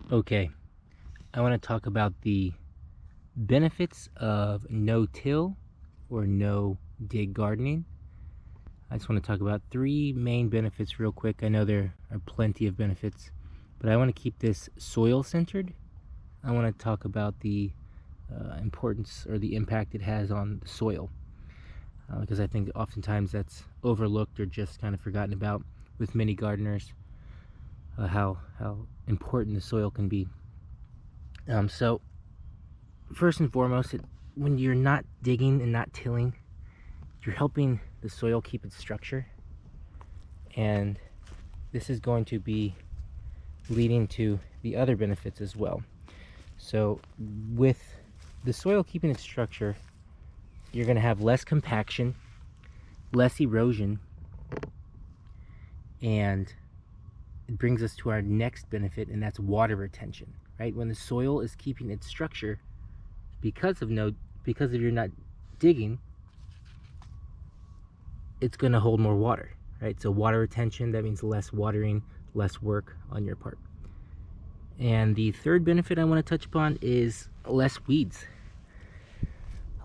Okay, I want to talk about the benefits of no-till or no-dig gardening. I just want to talk about three main benefits real quick. I know there are plenty of benefits, but I want to keep this soil-centered. I want to talk about the importance or the impact it has on the soil, because I think oftentimes that's overlooked or just kind of forgotten about with many gardeners, how important the soil can be. So first and foremost, when you're not digging and not tilling, you're helping the soil keep its structure, and this is going to be leading to the other benefits as well. So with the soil keeping its structure, you're going to have less compaction, less erosion, and it brings us to our next benefit, and that's water retention. Right? When the soil is keeping its structure because of you're not digging, it's going to hold more water, right? So water retention, that means less watering, less work on your part. And the third benefit I want to touch upon is less weeds.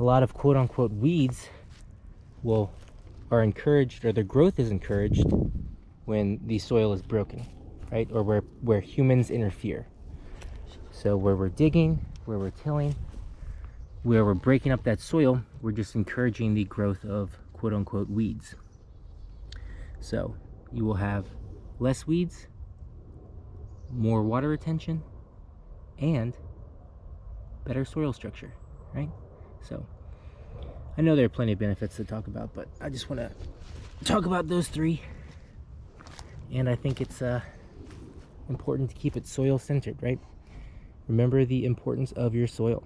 A lot of quote-unquote weeds are encouraged, or their growth is encouraged when the soil is broken, right? Or where humans interfere. So where we're digging, where we're tilling, where we're breaking up that soil, we're just encouraging the growth of quote-unquote weeds. So you will have less weeds, more water retention, and better soil structure, right? So I know there are plenty of benefits to talk about, but I just want to talk about those three. And I think it's important to keep it soil centered, right? Remember the importance of your soil.